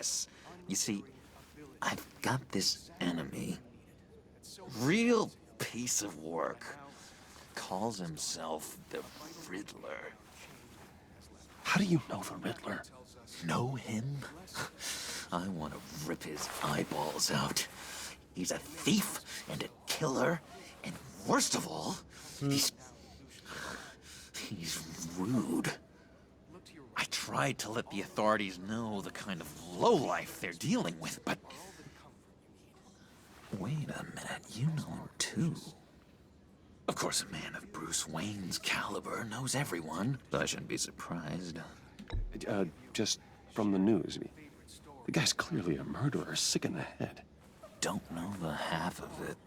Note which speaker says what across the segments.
Speaker 1: this. You see, I've got this enemy. Real piece of work. Calls himself the Riddler.
Speaker 2: How do you know the Riddler?
Speaker 1: Know him? I want to rip his eyeballs out. He's a thief and a killer, and worst of all, he's rude. I tried to let the authorities know the kind of lowlife they're dealing with, but... Wait a minute, you know him too. Of course, a man of Bruce Wayne's caliber knows everyone, so I shouldn't be surprised.
Speaker 2: Just from the news. The guy's clearly a murderer, sick in the head.
Speaker 1: Don't know the half of it.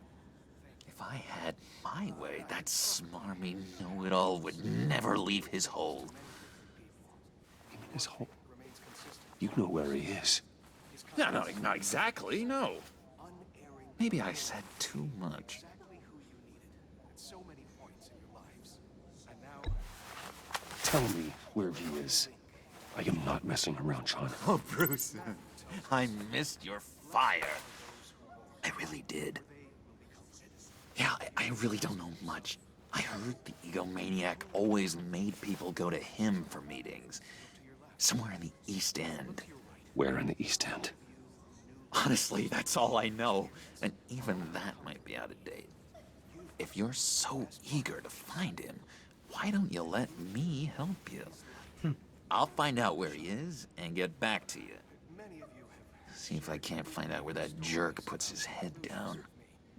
Speaker 1: If I had my way, that smarmy know-it-all would never leave his hole.
Speaker 2: You mean his hole? You know where he is.
Speaker 1: No, not exactly, no. Maybe I said too much.
Speaker 2: Tell me where he is. I am not messing around, John.
Speaker 1: Oh, Bruce, I missed your fire. I really did. Yeah, I really don't know much. I heard the egomaniac always made people go to him for meetings. Somewhere in the East End.
Speaker 2: Where in the East End?
Speaker 1: Honestly, that's all I know. And even that might be out of date. If you're so eager to find him, why don't you let me help you? I'll find out where he is and get back to you. See if I can't find out where that jerk puts his head down.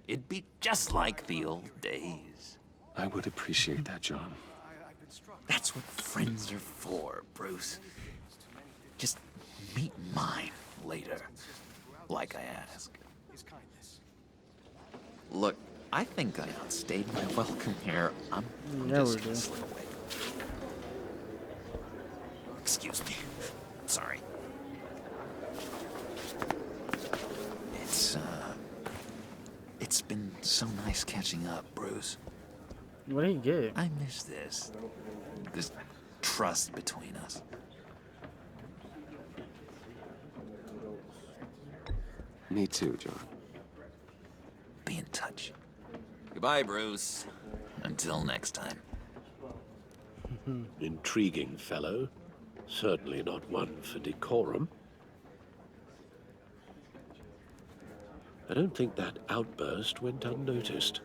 Speaker 1: It'd be just like the old days.
Speaker 2: I would appreciate that, John.
Speaker 1: That's what friends are for, Bruce. Just meet mine later, like I asked. Look, I think I outstayed my welcome here. I'm just gonna slip away. Excuse me. Sorry. It's been so nice catching up, Bruce.
Speaker 3: What did he get?
Speaker 1: I miss this. This trust between us.
Speaker 2: Me too, John.
Speaker 1: Be in touch. Goodbye, Bruce. Until next time.
Speaker 4: Intriguing fellow. Certainly not one for decorum. I don't think that outburst went unnoticed.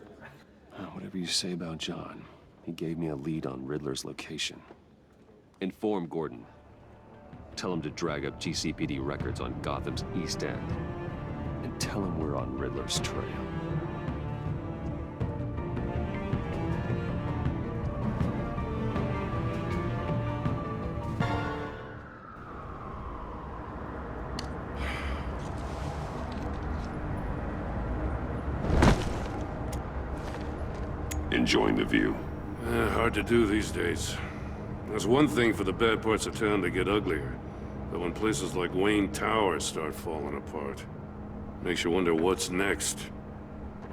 Speaker 2: Whatever you say about John, he gave me a lead on Riddler's location. Inform Gordon. Tell him to drag up GCPD records on Gotham's East End. And tell him we're on Riddler's trail. Enjoying the view.
Speaker 5: Hard to do these days. There's one thing for the bad parts of town to get uglier, but when places like Wayne Tower start falling apart, makes you wonder what's next.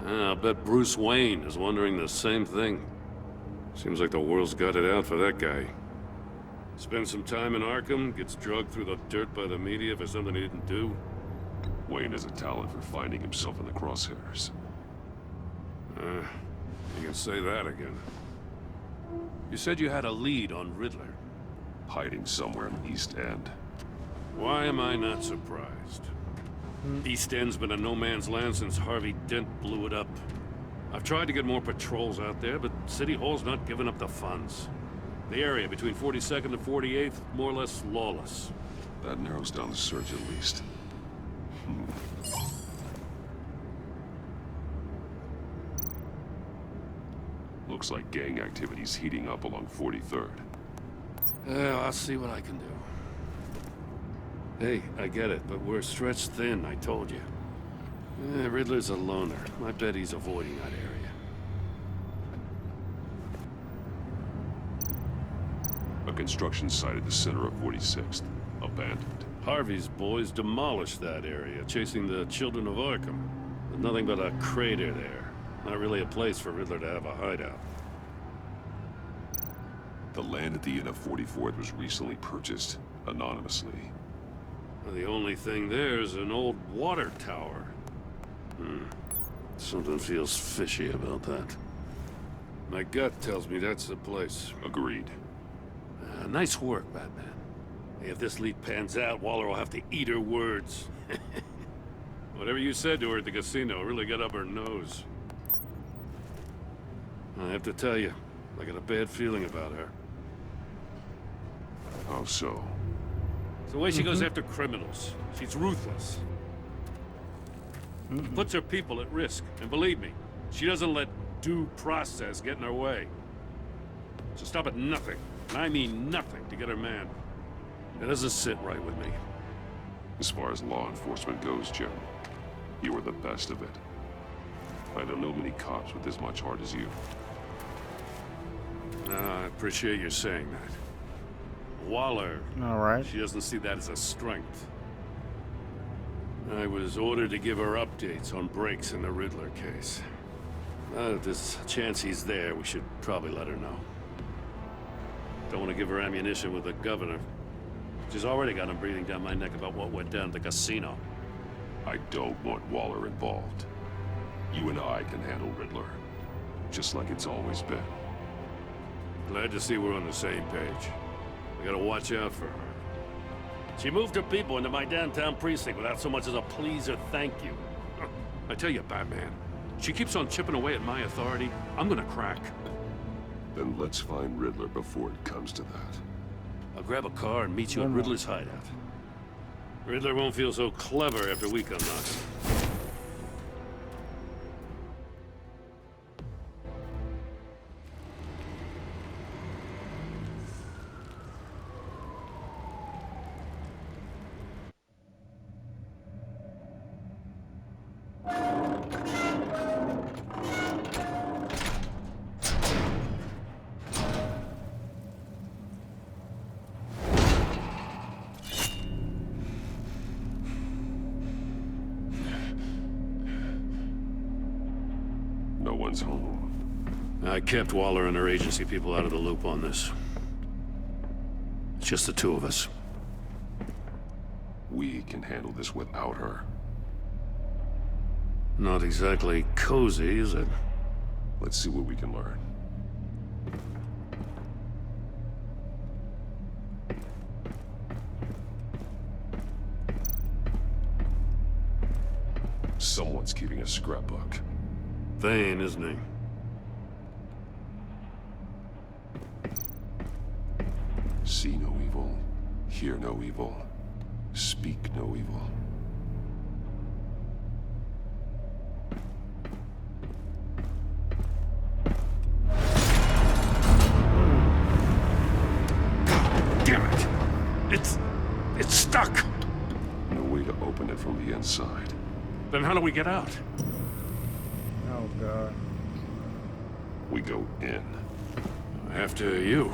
Speaker 5: I'll bet Bruce Wayne is wondering the same thing. Seems like the world's got it out for that guy. Spends some time in Arkham, gets drugged through the dirt by the media for something he didn't do.
Speaker 2: Wayne has a talent for finding himself in the crosshairs.
Speaker 5: You can say that again. You said you had a lead on Riddler.
Speaker 2: Hiding somewhere in the East End.
Speaker 5: Why am I not surprised? East End's been a no-man's land since Harvey Dent blew it up. I've tried to get more patrols out there, but City Hall's not giving up the funds. The area between 42nd and 48th, more or less lawless.
Speaker 2: That narrows down the search at least. Looks like gang activity's heating up along 43rd.
Speaker 5: I'll see what I can do. Hey, I get it, but we're stretched thin, I told you. Riddler's a loner. I bet he's avoiding that area.
Speaker 2: A construction site at the center of 46th. Abandoned.
Speaker 5: Harvey's boys demolished that area, chasing the children of Arkham. There's nothing but a crater there. Not really a place for Riddler to have a hideout.
Speaker 2: The land at the end of 44th was recently purchased, anonymously.
Speaker 5: Well, the only thing there is an old water tower. Something feels fishy about that. My gut tells me that's the place.
Speaker 2: Agreed.
Speaker 5: Nice work, Batman. Hey, if this lead pans out, Waller will have to eat her words. Whatever you said to her at the casino really got up her nose. I have to tell you, I got a bad feeling about her.
Speaker 2: How so?
Speaker 5: It's the way she goes after criminals. She's ruthless. Puts her people at risk. And believe me, she doesn't let due process get in her way. She'll stop at nothing, and I mean nothing, to get her man. It doesn't sit right with me.
Speaker 2: As far as law enforcement goes, Jim, you are the best of it. I don't know many cops with as much heart as you.
Speaker 5: I appreciate you saying that. Waller,
Speaker 3: All right.
Speaker 5: she doesn't see that as a strength. I was ordered to give her updates on breaks in the Riddler case. If there's a chance he's there, we should probably let her know. Don't want to give her ammunition with the governor. She's already got him breathing down my neck about what went down at the casino.
Speaker 2: I don't want Waller involved. You and I can handle Riddler, just like it's always been.
Speaker 5: Glad to see we're on the same page. We gotta watch out for her. She moved her people into my downtown precinct without so much as a please or thank you. I tell you, Batman, she keeps on chipping away at my authority, I'm gonna crack.
Speaker 2: Then let's find Riddler before it comes to that.
Speaker 5: I'll grab a car and meet you at Riddler's hideout. Riddler won't feel so clever after we come knocking.
Speaker 2: No one's home.
Speaker 5: I kept Waller and her agency people out of the loop on this. It's just the two of us.
Speaker 2: We can handle this without her.
Speaker 5: Not exactly cozy, is it?
Speaker 2: Let's see what we can learn. Someone's keeping a scrapbook.
Speaker 5: Vane, isn't he?
Speaker 2: See no evil, hear no evil, speak no evil.
Speaker 5: God damn it! It's stuck!
Speaker 2: No way to open it from the inside.
Speaker 5: Then how do we get out?
Speaker 3: Oh god.
Speaker 2: We go in.
Speaker 5: After you.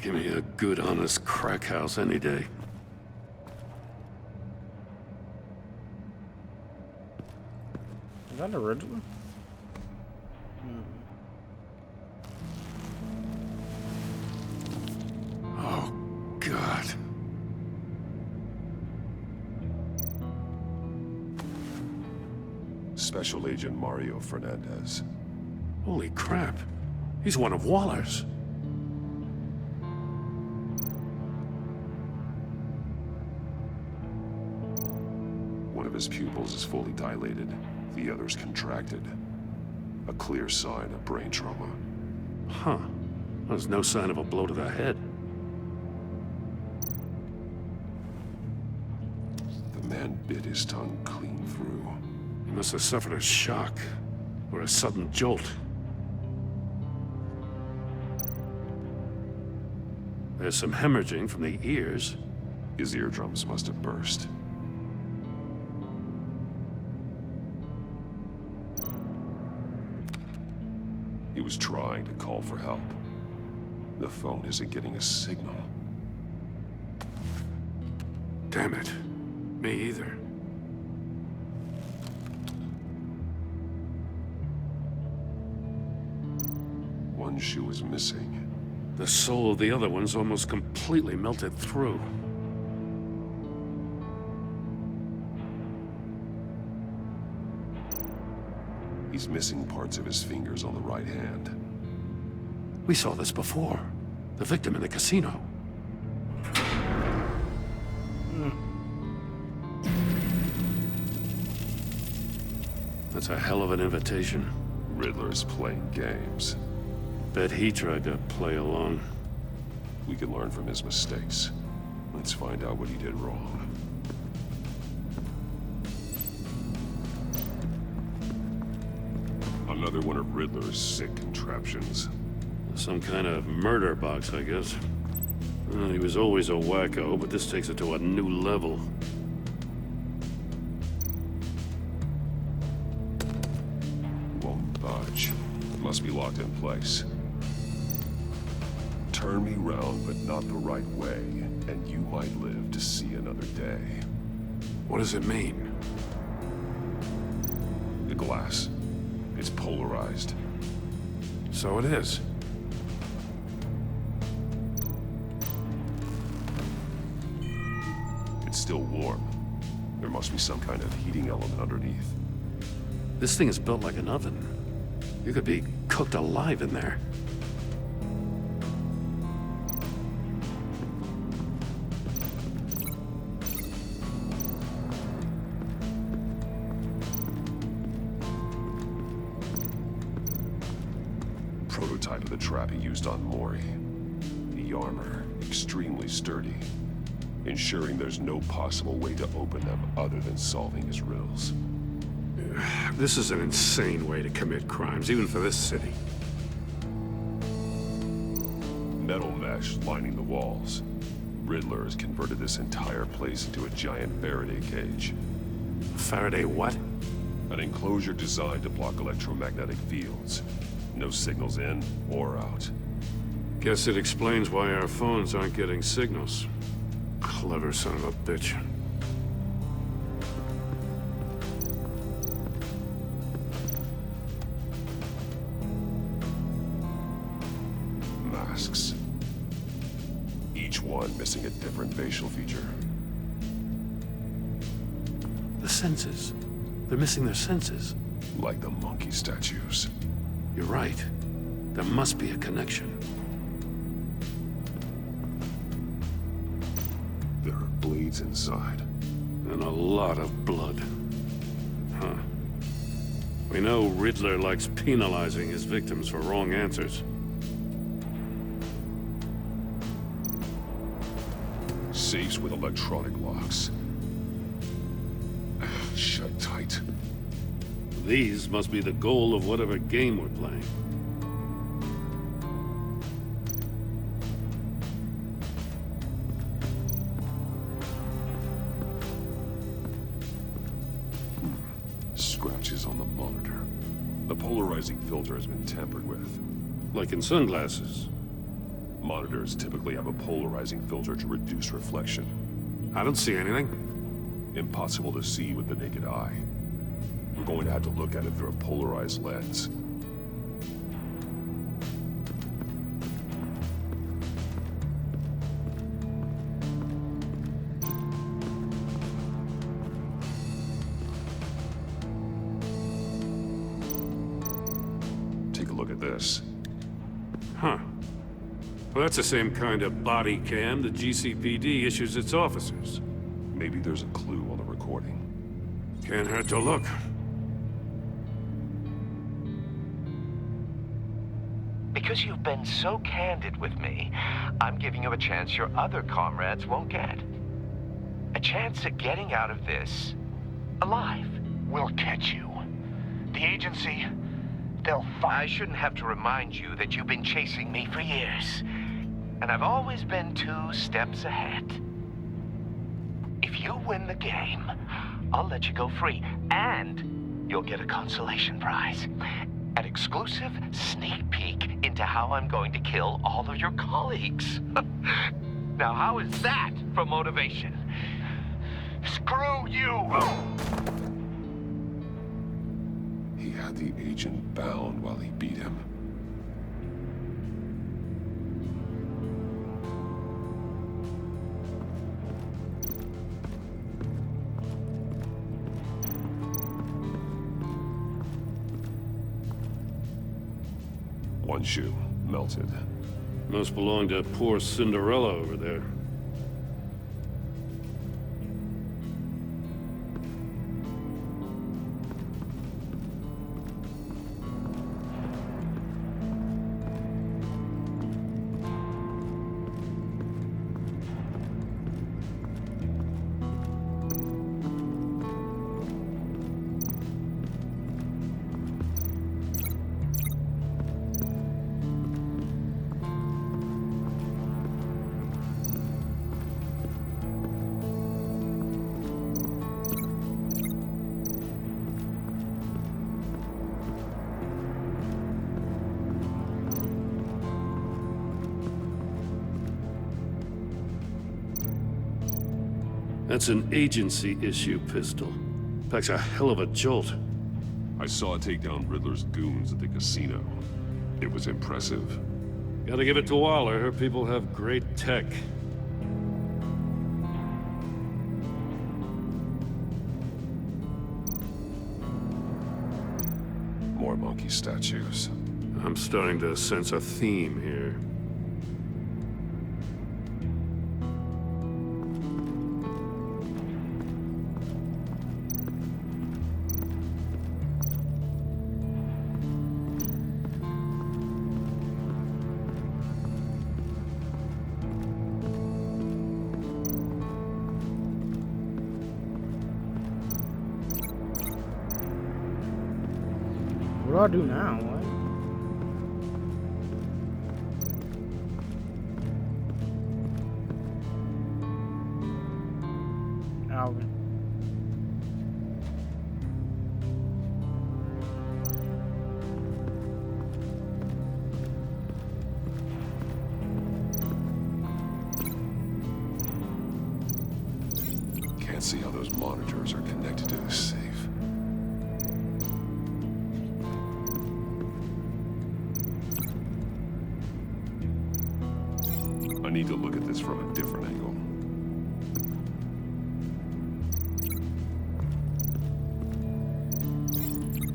Speaker 5: Give me a good, honest crack house any day.
Speaker 3: Is that a Riddler?
Speaker 5: Oh, God.
Speaker 2: Special Agent Mario Fernandez.
Speaker 5: Holy crap. He's one of Waller's.
Speaker 2: One of his pupils is fully dilated, the other's contracted. A clear sign of brain trauma.
Speaker 5: Huh. There's no sign of a blow to the head.
Speaker 2: The man bit his tongue clean through.
Speaker 5: He must have suffered a shock, or a sudden jolt. There's some hemorrhaging from the ears.
Speaker 2: His eardrums must have burst. He was trying to call for help. The phone isn't getting a signal.
Speaker 5: Damn it. Me either.
Speaker 2: One shoe is missing.
Speaker 5: The soul of the other one's almost completely melted through.
Speaker 2: He's missing parts of his fingers on the right hand.
Speaker 5: We saw this before. The victim in the casino. That's a hell of an invitation.
Speaker 2: Riddler's playing games.
Speaker 5: Bet he tried to play along.
Speaker 2: We can learn from his mistakes. Let's find out what he did wrong. Another one of Riddler's sick contraptions.
Speaker 5: Some kind of murder box, I guess. Well, he was always a wacko, but this takes it to a new level.
Speaker 2: Won't budge. Must be locked in place. Turn me round, but not the right way, and you might live to see another day.
Speaker 5: What does it mean?
Speaker 2: The glass. It's polarized.
Speaker 5: So it is.
Speaker 2: It's still warm. There must be some kind of heating element underneath.
Speaker 5: This thing is built like an oven. You could be cooked alive in there.
Speaker 2: Prototype of the trap he used on Mori. The armor, extremely sturdy, ensuring there's no possible way to open them other than solving his riddles.
Speaker 5: This is an insane way to commit crimes, even for this city.
Speaker 2: Metal mesh lining the walls. Riddler has converted this entire place into a giant Faraday cage.
Speaker 5: Faraday what?
Speaker 2: An enclosure designed to block electromagnetic fields. No signals in or out.
Speaker 5: Guess it explains why our phones aren't getting signals. Clever son of a bitch.
Speaker 2: Masks. Each one missing a different facial feature.
Speaker 5: The senses. They're missing their senses.
Speaker 2: Like the monkey statues.
Speaker 5: You're right. There must be a connection.
Speaker 2: There are bleeds inside.
Speaker 5: And a lot of blood. Huh. We know Riddler likes penalizing his victims for wrong answers.
Speaker 2: Safes with electronic locks. Shut tight.
Speaker 5: These must be the goal of whatever game we're playing.
Speaker 2: Scratches on the monitor. The polarizing filter has been tampered with.
Speaker 5: Like in sunglasses.
Speaker 2: Monitors typically have a polarizing filter to reduce reflection.
Speaker 5: I don't see anything.
Speaker 2: Impossible to see with the naked eye. We're going to have to look at it through a polarized lens. Take a look at this.
Speaker 5: Huh. Well, that's the same kind of body cam the GCPD issues its officers.
Speaker 2: Maybe there's a clue on the recording.
Speaker 5: Can't hurt to look.
Speaker 6: Because you've been so candid with me, I'm giving you a chance your other comrades won't get. A chance at getting out of this alive.
Speaker 7: We'll catch you. The agency, they'll
Speaker 6: I shouldn't have to remind you that you've been chasing me for years. And I've always been 2 steps ahead. If you win the game, I'll let you go free, and you'll get a consolation prize. An exclusive sneak peek into to how I'm going to kill all of your colleagues. Now, how is that for motivation? Screw you!
Speaker 2: He had the agent bound while he beat him. One shoe melted.
Speaker 5: Must belong to poor Cinderella over there. That's an agency issue pistol. Packs a hell of a jolt.
Speaker 2: I saw it take down Riddler's goons at the casino. It was impressive.
Speaker 5: Gotta give it to Waller. Her people have great tech.
Speaker 2: More monkey statues.
Speaker 5: I'm starting to sense a theme here.
Speaker 3: What do I do now? What? Alvin.
Speaker 2: Can't see how those monitors are connected to the safe. I need to look at this from a different angle.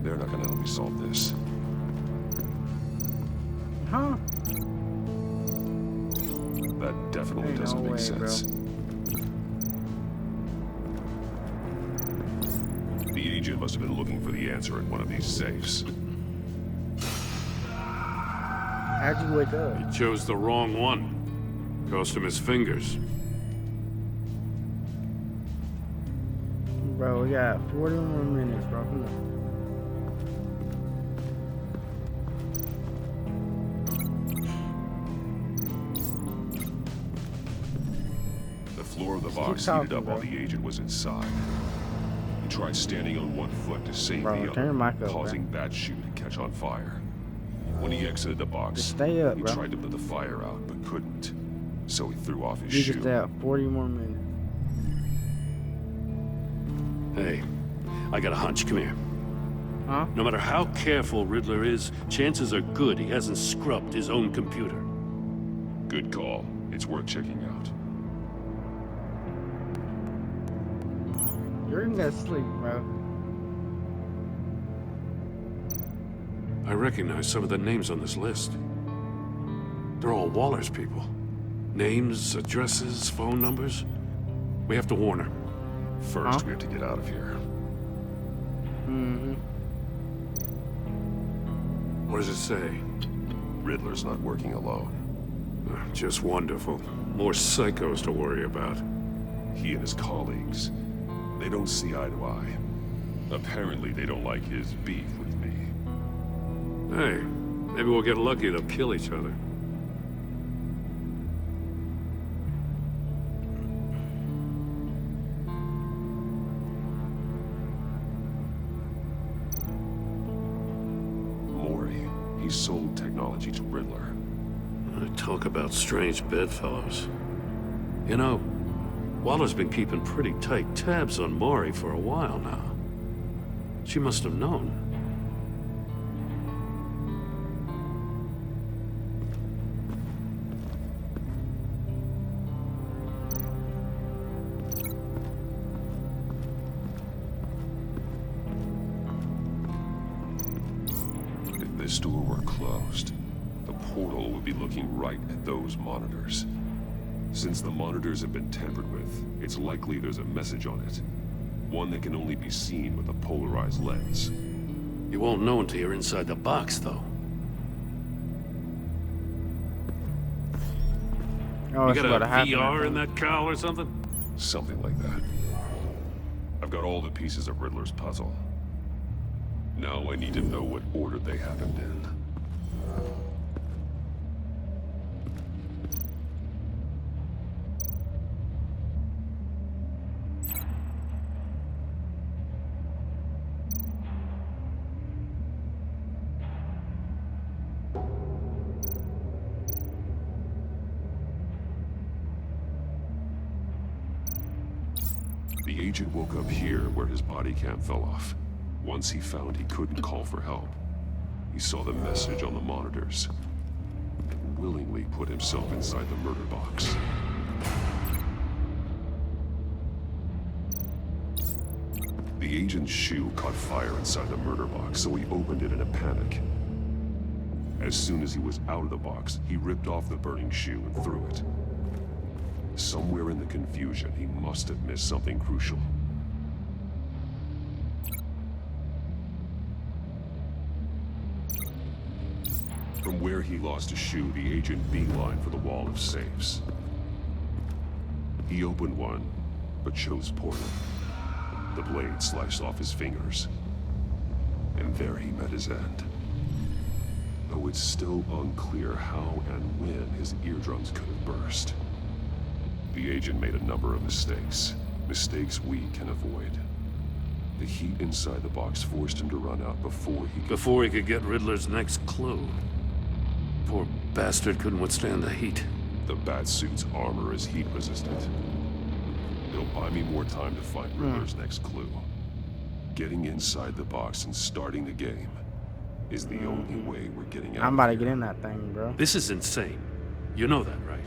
Speaker 2: They're not gonna help me solve this.
Speaker 3: Huh?
Speaker 2: That definitely
Speaker 3: Ain't
Speaker 2: doesn't
Speaker 3: no
Speaker 2: make
Speaker 3: way, bro.
Speaker 2: sense. The agent must have been looking for the answer in one of these safes.
Speaker 3: How'd you wake up?
Speaker 5: He chose the wrong one. Cost him his fingers.
Speaker 3: Bro, we got 40 more minutes, bro. Come on.
Speaker 2: The floor of the
Speaker 3: Keep
Speaker 2: box
Speaker 3: talking,
Speaker 2: heated up
Speaker 3: bro.
Speaker 2: while the agent was inside. He tried standing on one foot to save
Speaker 3: Bro,
Speaker 2: the
Speaker 3: turn your
Speaker 2: other,
Speaker 3: mic up,
Speaker 2: causing that shoe to catch on fire. When he exited the box,
Speaker 3: Just stay up,
Speaker 2: he
Speaker 3: bro.
Speaker 2: tried to put the fire out, but couldn't. So he threw off his
Speaker 3: You
Speaker 2: shoe.
Speaker 3: just have 40 more minutes.
Speaker 5: Hey, I got a hunch. Come here.
Speaker 3: Huh?
Speaker 5: No matter how careful Riddler is, chances are good he hasn't scrubbed his own computer.
Speaker 2: Good call. It's worth checking out.
Speaker 3: You're in that sleep, bro.
Speaker 5: I recognize some of the names on this list. They're all Waller's people. Names, addresses, phone numbers. We have to warn her.
Speaker 2: First,
Speaker 3: Huh?
Speaker 2: we have to get out of here.
Speaker 3: Mm-hmm.
Speaker 5: What does it say?
Speaker 2: Riddler's not working alone.
Speaker 5: Just wonderful. More psychos to worry about.
Speaker 2: He and his colleagues, they don't see eye to eye. Apparently, they don't like his beef with me.
Speaker 5: Hey, maybe we'll get lucky to kill each other.
Speaker 2: Mori, he's sold technology to Riddler.
Speaker 5: Talk about strange bedfellows. You know, Waller's been keeping pretty tight tabs on Maury for a while now. She must have known.
Speaker 2: If this door were closed, the portal would be looking right at those monitors. Since the monitors have been tampered with, it's likely there's a message on it. One that can only be seen with a polarized lens.
Speaker 5: You won't know until you're inside the box, though.
Speaker 3: Oh,
Speaker 5: You
Speaker 3: it's
Speaker 5: got
Speaker 3: about
Speaker 5: a
Speaker 3: to happen.
Speaker 5: VR in that cowl or something?
Speaker 2: Something like that. I've got all the pieces of Riddler's puzzle. Now I need to know what order they happened in. The agent woke up here where his body cam fell off. Once he found he couldn't call for help, he saw the message on the monitors and willingly put himself inside the murder box. The agent's shoe caught fire inside the murder box, so he opened it in a panic. As soon as he was out of the box, he ripped off the burning shoe and threw it. Somewhere in the confusion, he must have missed something crucial. From where he lost a shoe, the agent beelined for the wall of safes. He opened one, but chose poorly. The blade sliced off his fingers. And there he met his end. Though it's still unclear how and when his eardrums could have burst. The agent made a number of mistakes. Mistakes we can avoid. The heat inside the box forced him to run out
Speaker 5: Before he could get Riddler's next clue. Poor bastard couldn't withstand the heat.
Speaker 2: The Batsuit's armor is heat resistant. It'll buy me more time to find Riddler's next clue. Getting inside the box and starting the game is the only way we're getting out.
Speaker 3: I'm about to get in that thing, bro.
Speaker 5: This is insane. You know that, right?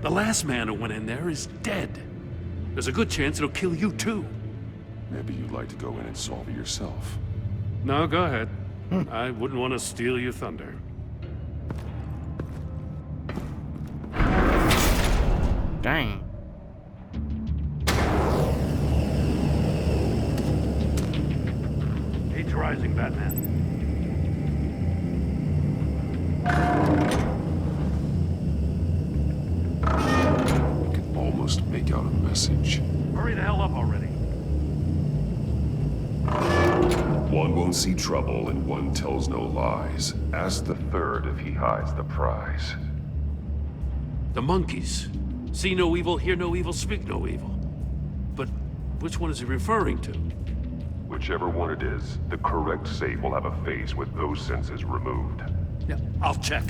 Speaker 5: The last man who went in there is dead. There's a good chance it'll kill you too.
Speaker 2: Maybe you'd like to go in and solve it yourself.
Speaker 5: No, go ahead. I wouldn't want to steal your thunder.
Speaker 3: Dang.
Speaker 5: Heat's rising, Batman.
Speaker 2: I can almost make out a message.
Speaker 5: Hurry the hell up already.
Speaker 2: One won't see trouble and one tells no lies. Ask the third if he hides the prize.
Speaker 5: The monkeys. See no evil, hear no evil, speak no evil. But which one is he referring to?
Speaker 2: Whichever one it is, the correct safe will have a face with those senses removed.
Speaker 5: Yeah, I'll check.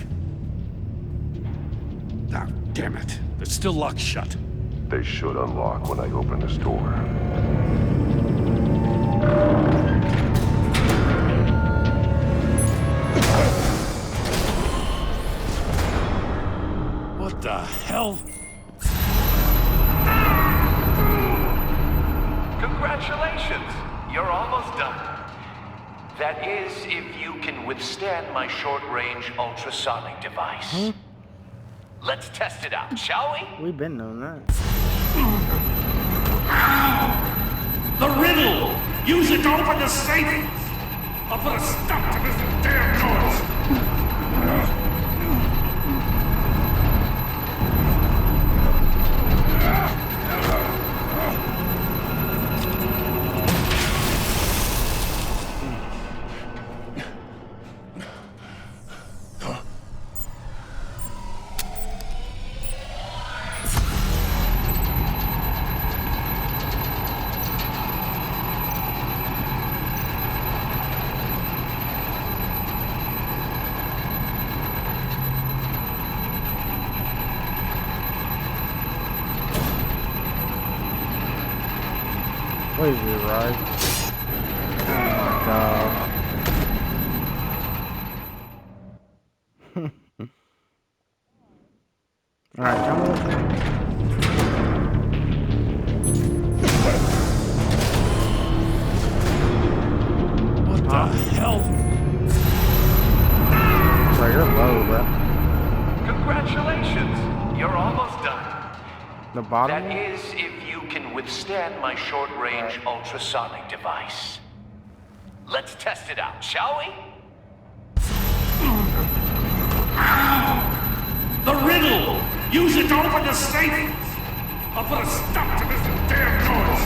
Speaker 5: Ah, damn it. They're still locked shut.
Speaker 2: They should unlock when I open this door.
Speaker 5: What the hell?
Speaker 6: Congratulations! You're almost done. That is, if you can withstand my short-range ultrasonic device. Let's test it out, shall we?
Speaker 3: We've been doing that.
Speaker 5: The riddle! Use it to open the safe! I'll put a stop to this damn noise!
Speaker 3: What is it, right? Oh my god. Alright, tell me what you want.
Speaker 5: What the hell?
Speaker 3: Bro, you're low, bro.
Speaker 6: Congratulations! You're almost done.
Speaker 3: The bottom
Speaker 6: That
Speaker 3: one?
Speaker 6: is, if you can withstand my short-range ultrasonic device. Let's test it out, shall we?
Speaker 5: The riddle! Use it to open the safe! I'll put a stop to this damn noise!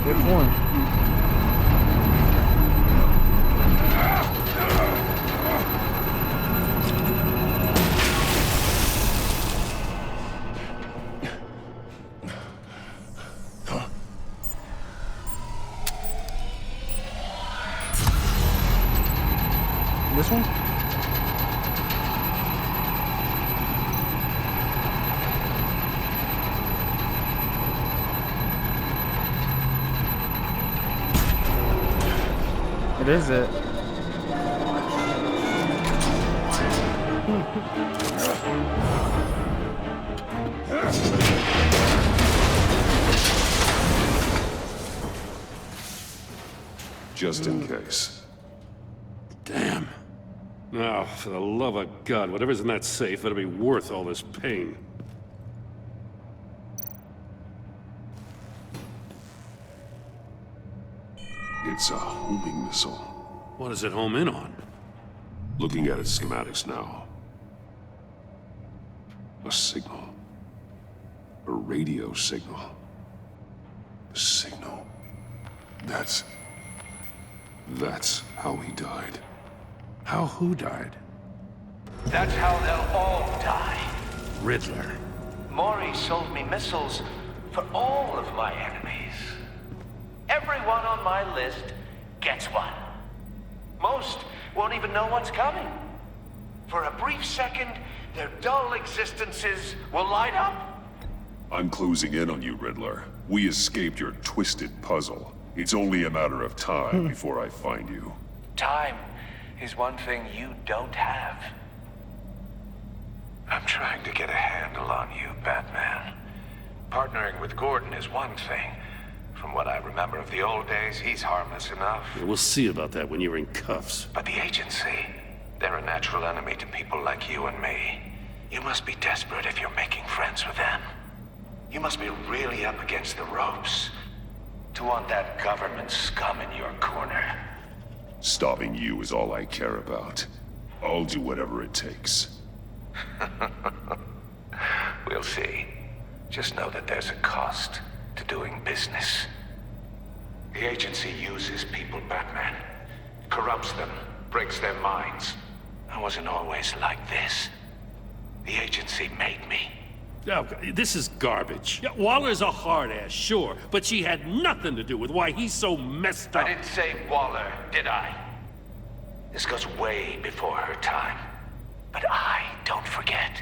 Speaker 3: Which one? This one? It is it.
Speaker 2: Just in case.
Speaker 5: Damn. Now, for the love of God, whatever's in that safe better be worth all this pain.
Speaker 2: It's a homing missile.
Speaker 5: What does it home in on?
Speaker 2: Looking at its schematics now. A signal. A radio signal. A signal. That's how he died.
Speaker 5: How who died?
Speaker 6: That's how they'll all die.
Speaker 5: Riddler.
Speaker 6: Maury sold me missiles for all of my enemies. Everyone on my list gets one. Most won't even know what's coming. For a brief second, their dull existences will light up.
Speaker 8: I'm closing in on you, Riddler. We escaped your twisted puzzle. It's only a matter of time before I find you.
Speaker 6: Time is one thing you don't have. I'm trying to get a handle on you, Batman. Partnering with Gordon is one thing. From what I remember of the old days, he's harmless enough.
Speaker 5: Yeah, we'll see about that when you're in cuffs.
Speaker 6: But the agency, they're a natural enemy to people like you and me. You must be desperate if you're making friends with them. You must be really up against the ropes to want that government scum in your corner.
Speaker 8: Stopping you is all I care about. I'll do whatever it takes.
Speaker 6: We'll see. Just know that there's a cost to doing business. The agency uses people, Batman. Corrupts them, breaks their minds. I wasn't always like this. The agency made me.
Speaker 5: Oh, this is garbage. Yeah, Waller's a hard-ass, sure, but she had nothing to do with why he's so messed up.
Speaker 6: I didn't say Waller, did I? This goes way before her time. But I don't forget.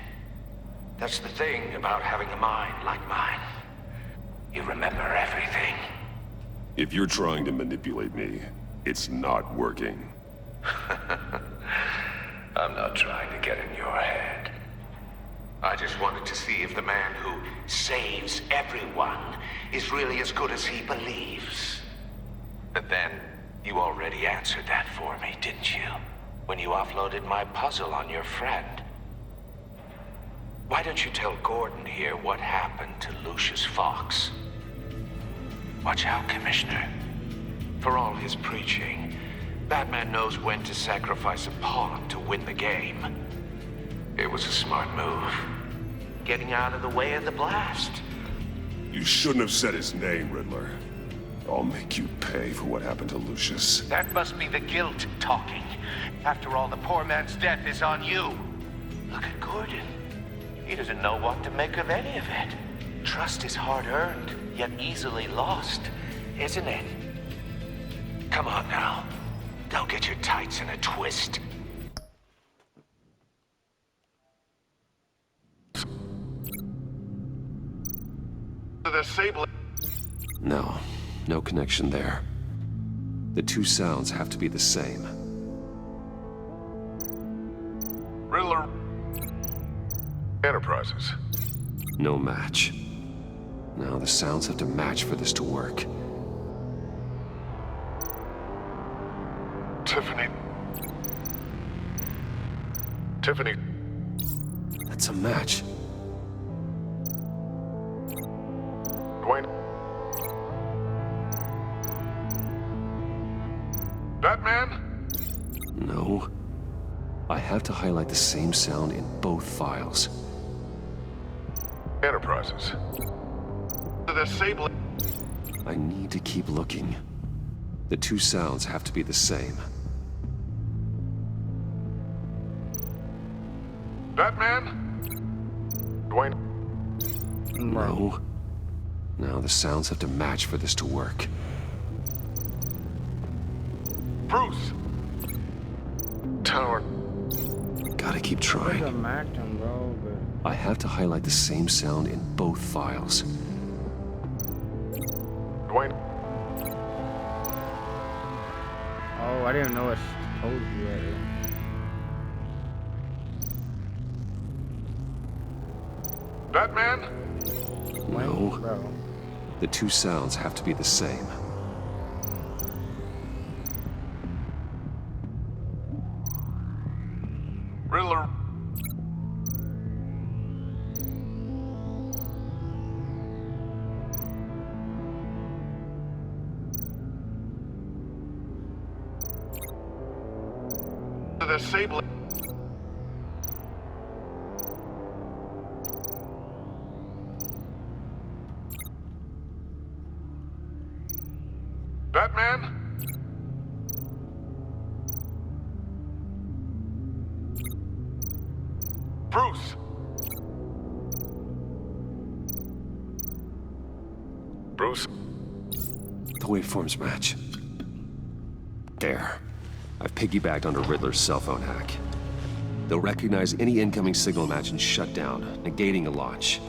Speaker 6: That's the thing about having a mind like mine. You remember everything.
Speaker 8: If you're trying to manipulate me, it's not working.
Speaker 6: I'm not trying to get in your head. I just wanted to see if the man who saves everyone is really as good as he believes. But then, you already answered that for me, didn't you? When you offloaded my puzzle on your friend. Why don't you tell Gordon here what happened to Lucius Fox? Watch out, Commissioner. For all his preaching, Batman knows when to sacrifice a pawn to win the game. It was a smart move. Getting out of the way of the blast.
Speaker 8: You shouldn't have said his name, Riddler. I'll make you pay for what happened to Lucius.
Speaker 6: That must be the guilt talking. After all, the poor man's death is on you. Look at Gordon. He doesn't know what to make of any of it. Trust is hard-earned, yet easily lost, isn't it? Come on now. Don't get your tights in a twist.
Speaker 7: The Sable.
Speaker 2: No, no connection there. The two sounds have to be the same.
Speaker 8: Riddler. Enterprises.
Speaker 2: No match. Now the sounds have to match for this to work.
Speaker 8: Tiffany.
Speaker 2: That's a match.
Speaker 8: Dwayne. Batman?
Speaker 2: No. I have to highlight the same sound in both files.
Speaker 8: Enterprises. The Sable.
Speaker 2: I need to keep looking. The two sounds have to be the same.
Speaker 8: Batman? Dwayne.
Speaker 2: No. Now the sounds have to match for this to work.
Speaker 8: Bruce. Tower.
Speaker 2: Gotta keep
Speaker 3: There's
Speaker 2: trying.
Speaker 3: a Macton, bro, but...
Speaker 2: I have to highlight the same sound in both files.
Speaker 8: Dwayne.
Speaker 3: Oh, I didn't know it told you that.
Speaker 8: Batman?
Speaker 2: No.
Speaker 3: Bro.
Speaker 2: The two sounds have to be the same.
Speaker 8: Riddler. The Sable. Batman? Bruce. Bruce.
Speaker 2: The waveforms match. There. I've piggybacked onto Riddler's cell phone hack. They'll recognize any incoming signal match and shut down, negating a launch.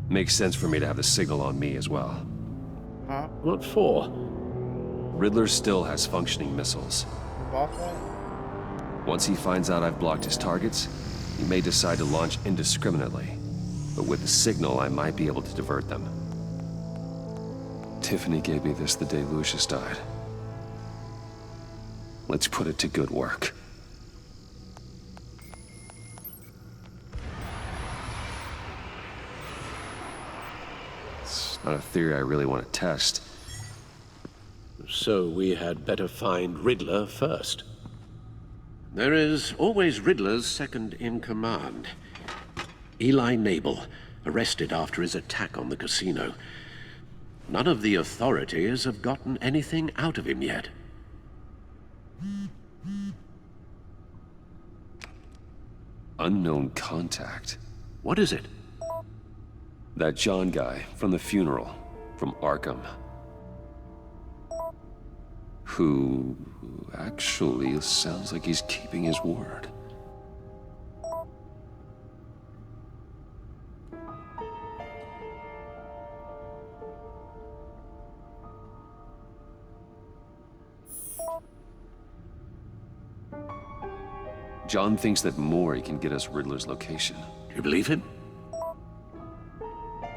Speaker 2: Makes sense for me to have the signal on me as well.
Speaker 3: Huh?
Speaker 4: What for?
Speaker 2: Riddler still has functioning missiles.
Speaker 3: Boss fight?
Speaker 2: Once he finds out I've blocked his targets, he may decide to launch indiscriminately. But with the signal, I might be able to divert them. Tiffany gave me this the day Lucius died. Let's put it to good work. It's not a theory I really want to test.
Speaker 4: So we had better find Riddler first. There is always Riddler's second in command. Eli Nabel, arrested after his attack on the casino. None of the authorities have gotten anything out of him yet.
Speaker 2: Unknown contact.
Speaker 4: What is it?
Speaker 2: That John guy from the funeral, from Arkham. Who actually sounds like he's keeping his word. John thinks that Mori can get us Riddler's location.
Speaker 4: Do you believe him?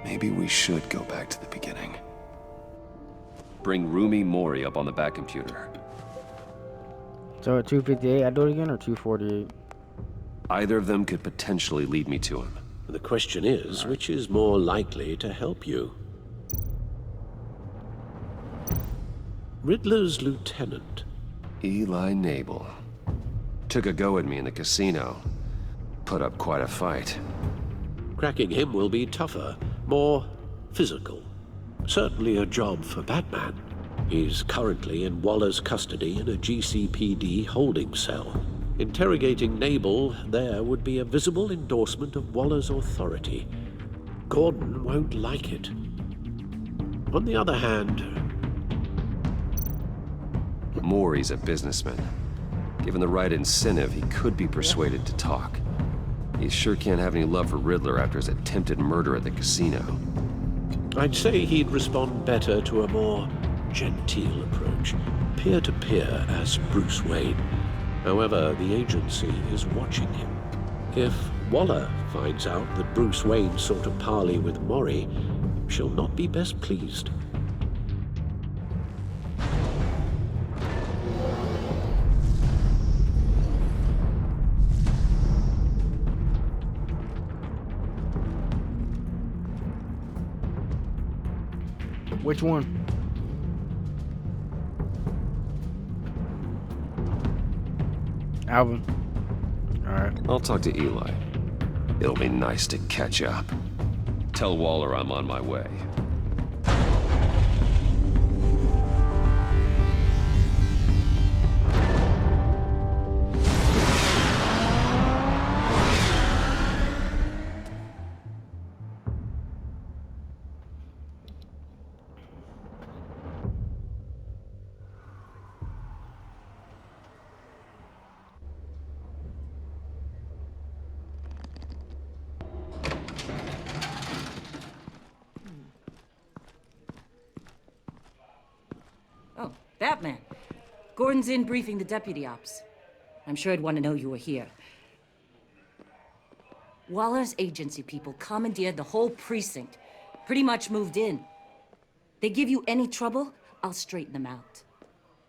Speaker 2: Maybe we should go back to the beginning. Bring Rumi Mori up on the back computer.
Speaker 3: So at 258, I do it again, or 248?
Speaker 2: Either of them could potentially lead me to him.
Speaker 4: The question is, which is more likely to help you? Riddler's lieutenant.
Speaker 2: Eli Nabel. Took a go at me in the casino. Put up quite a fight.
Speaker 4: Cracking him will be tougher, more physical. Certainly a job for Batman. He's currently in Waller's custody in a GCPD holding cell. Interrogating Nabel there would be a visible endorsement of Waller's authority. Gordon won't like it. On the other hand...
Speaker 2: Mori's a businessman. Given the right incentive, he could be persuaded to talk. He sure can't have any love for Riddler after his attempted murder at the casino.
Speaker 4: I'd say he'd respond better to a more genteel approach, peer-to-peer as Bruce Wayne. However, the agency is watching him. If Waller finds out that Bruce Wayne sought a parley with Mori, she'll not be best pleased.
Speaker 3: Which one? Alvin. Alright.
Speaker 2: I'll talk to Eli. It'll be nice to catch up. Tell Waller I'm on my way.
Speaker 9: Oh, Batman. Gordon's in briefing the deputy ops. I'm sure I'd want to know you were here. Waller's agency people commandeered the whole precinct. Pretty much moved in. They give you any trouble, I'll straighten them out.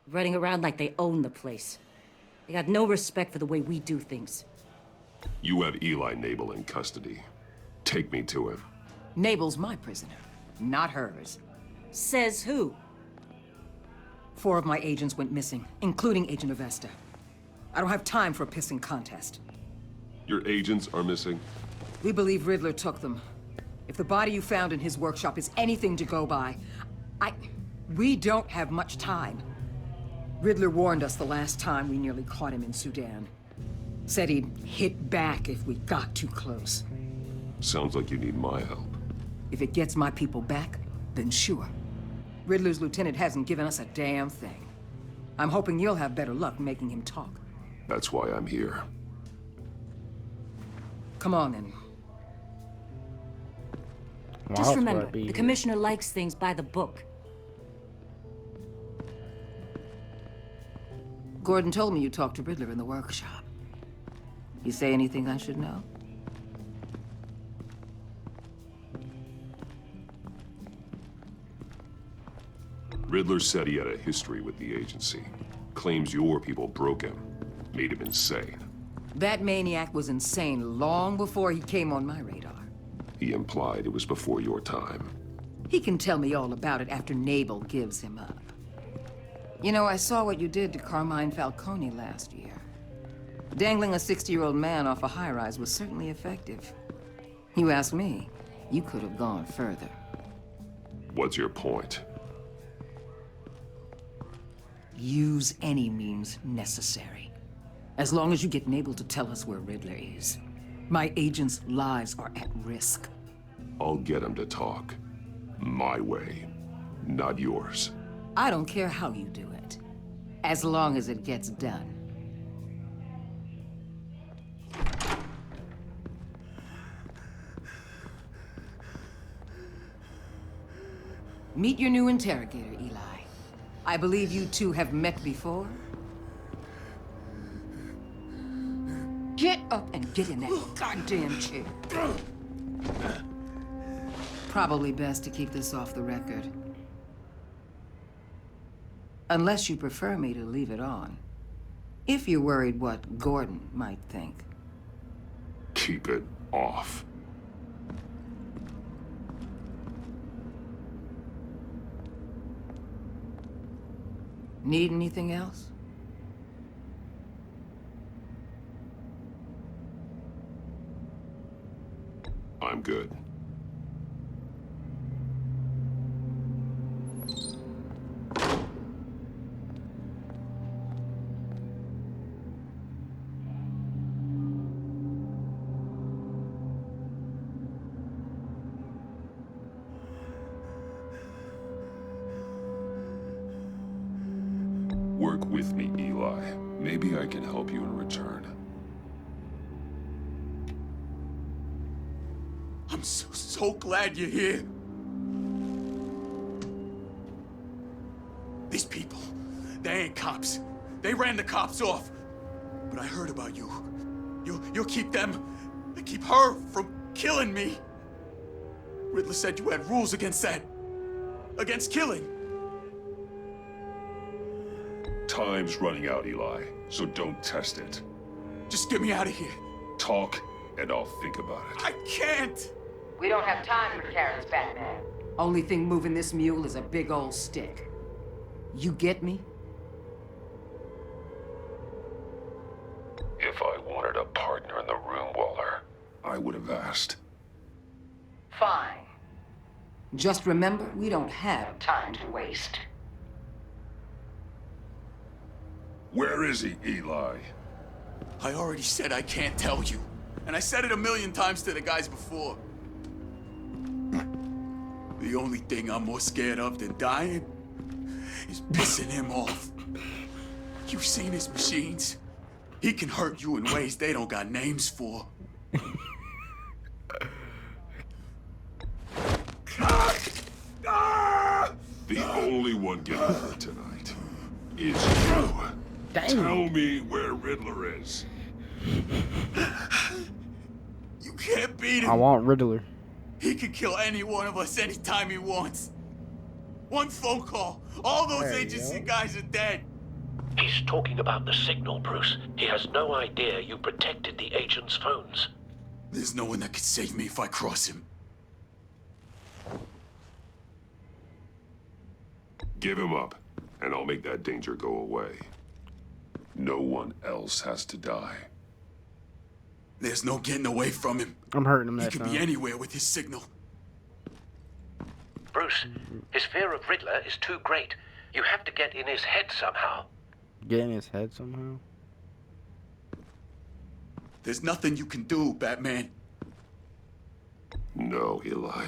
Speaker 9: Running around like they own the place. They got no respect for the way we do things.
Speaker 8: You have Eli Nabel in custody. Take me to him.
Speaker 10: Nabel's my prisoner, not hers.
Speaker 9: Says who?
Speaker 10: 4 of my agents went missing, including Agent Avesta. I don't have time for a pissing contest.
Speaker 8: Your agents are missing?
Speaker 10: We believe Riddler took them. If the body you found in his workshop is anything to go by, we don't have much time. Riddler warned us the last time we nearly caught him in Sudan. Said he'd hit back if we got too close.
Speaker 8: Sounds like you need my help.
Speaker 10: If it gets my people back, then sure. Riddler's lieutenant hasn't given us a damn thing. I'm hoping you'll have better luck making him talk.
Speaker 8: That's why I'm here.
Speaker 10: Come on, then.
Speaker 9: Just remember, the commissioner likes things by the book.
Speaker 10: Gordon told me you talked to Riddler in the workshop. You say anything I should know?
Speaker 8: Riddler said he had a history with the agency. Claims your people broke him. Made him insane.
Speaker 10: That maniac was insane long before he came on my radar.
Speaker 8: He implied it was before your time.
Speaker 10: He can tell me all about it after Nabel gives him up. You know, I saw what you did to Carmine Falcone last year. Dangling a 60-year-old man off a high-rise was certainly effective. You ask me, you could have gone further.
Speaker 8: What's your point?
Speaker 10: Use any means necessary. As long as you get Nabel to tell us where Riddler is. My agents' lives are at risk.
Speaker 8: I'll get him to talk. My way, not yours.
Speaker 10: I don't care how you do it, as long as it gets done. Meet your new interrogator, Eli. I believe you two have met before. Get up and get in that goddamn chair. Probably best to keep this off the record. Unless you prefer me to leave it on. If you're worried what Gordon might think.
Speaker 8: Keep it off.
Speaker 10: Need anything else?
Speaker 8: I'm good. Work with me, Eli. Maybe I can help you in return.
Speaker 11: I'm so glad you're here. These people, they ain't cops. They ran the cops off. But I heard about you. You'll keep them, keep her from killing me. Riddler said you had rules against that. Against killing.
Speaker 8: Time's running out, Eli, so don't test it.
Speaker 11: Just get me out of here.
Speaker 8: Talk, and I'll think about it.
Speaker 11: I can't!
Speaker 10: We don't have time for Karen's Batman. Only thing moving this mule is a big old stick. You get me?
Speaker 8: If I wanted a partner in the room, Waller, I would have asked.
Speaker 10: Fine. Just remember, we don't have time to waste.
Speaker 8: Where is he, Eli?
Speaker 11: I already said I can't tell you. And I said it 1,000,000 times to the guys before. The only thing I'm more scared of than dying is pissing him off. You've seen his machines. He can hurt you in ways they don't got names for.
Speaker 8: The only one getting hurt tonight is you.
Speaker 3: Dang.
Speaker 8: Tell me where Riddler is.
Speaker 11: You can't beat him.
Speaker 3: I want Riddler.
Speaker 11: He can kill any one of us anytime he wants. One phone call, all those agency guys are dead.
Speaker 4: He's talking about the signal, Bruce. He has no idea you protected the agent's phones.
Speaker 11: There's no one that can save me if I cross him.
Speaker 8: Give him up, and I'll make that danger go away. No one else has to die.
Speaker 11: There's no getting away from him.
Speaker 3: I'm hurting him
Speaker 11: He
Speaker 3: that
Speaker 11: can
Speaker 3: time.
Speaker 11: be anywhere with his signal.
Speaker 4: Bruce, his fear of Riddler is too great. You have to get in his head somehow.
Speaker 3: Get in his head somehow.
Speaker 11: There's nothing you can do, Batman.
Speaker 8: No, Eli.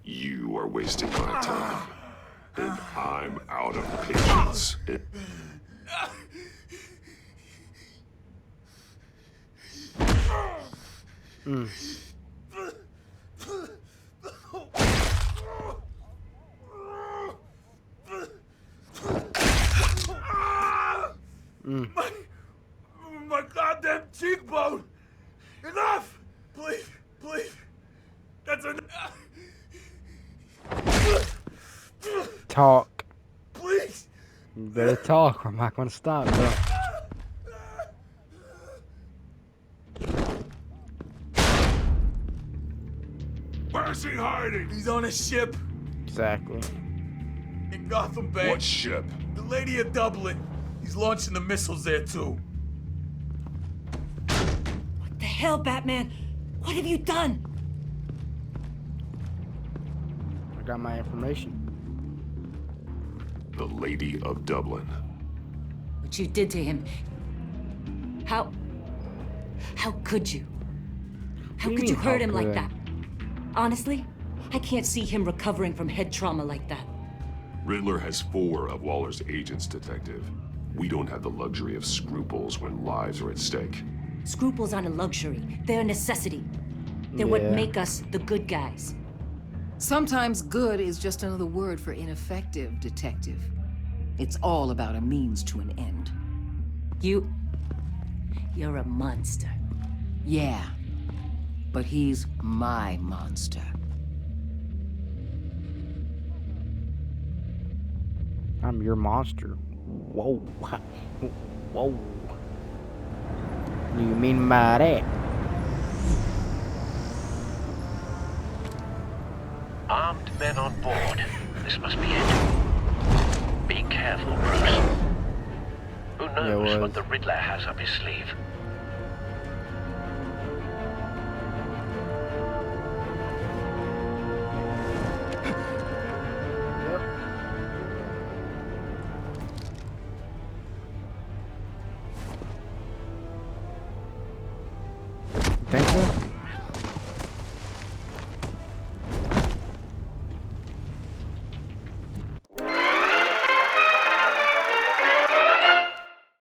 Speaker 8: You are wasting my time. And I'm out of patience.
Speaker 11: My goddamn cheekbone! Enough! Please, please. That's enough.
Speaker 3: Talk.
Speaker 11: Please.
Speaker 3: You better talk or I'm not gonna stop, bro.
Speaker 8: Where's he hiding?
Speaker 11: He's on a ship
Speaker 3: Exactly.
Speaker 11: in Gotham Bay.
Speaker 8: What ship?
Speaker 11: The Lady of Dublin. He's launching the missiles there too.
Speaker 9: What the hell, Batman? What have you done?
Speaker 3: I got my information.
Speaker 8: The Lady of Dublin.
Speaker 9: What you did to him. How could you? How
Speaker 3: What do you
Speaker 9: could you
Speaker 3: mean,
Speaker 9: hurt
Speaker 3: how
Speaker 9: him like
Speaker 3: could I?
Speaker 9: that? Honestly, I can't see him recovering from head trauma like that.
Speaker 8: Riddler has 4 of Waller's agents, Detective. We don't have the luxury of scruples when lives are at stake.
Speaker 9: Scruples aren't a luxury. They're a necessity. They're what
Speaker 3: Yeah.
Speaker 9: make us the good guys.
Speaker 10: Sometimes good is just another word for ineffective, Detective. It's all about a means to an end.
Speaker 9: You're a monster.
Speaker 10: Yeah, but he's my monster.
Speaker 3: I'm your monster. Whoa. Whoa. What do you mean by that?
Speaker 4: Armed men on board. This must be it. Be careful, Bruce. Who knows what the Riddler has up his sleeve?
Speaker 3: Think so?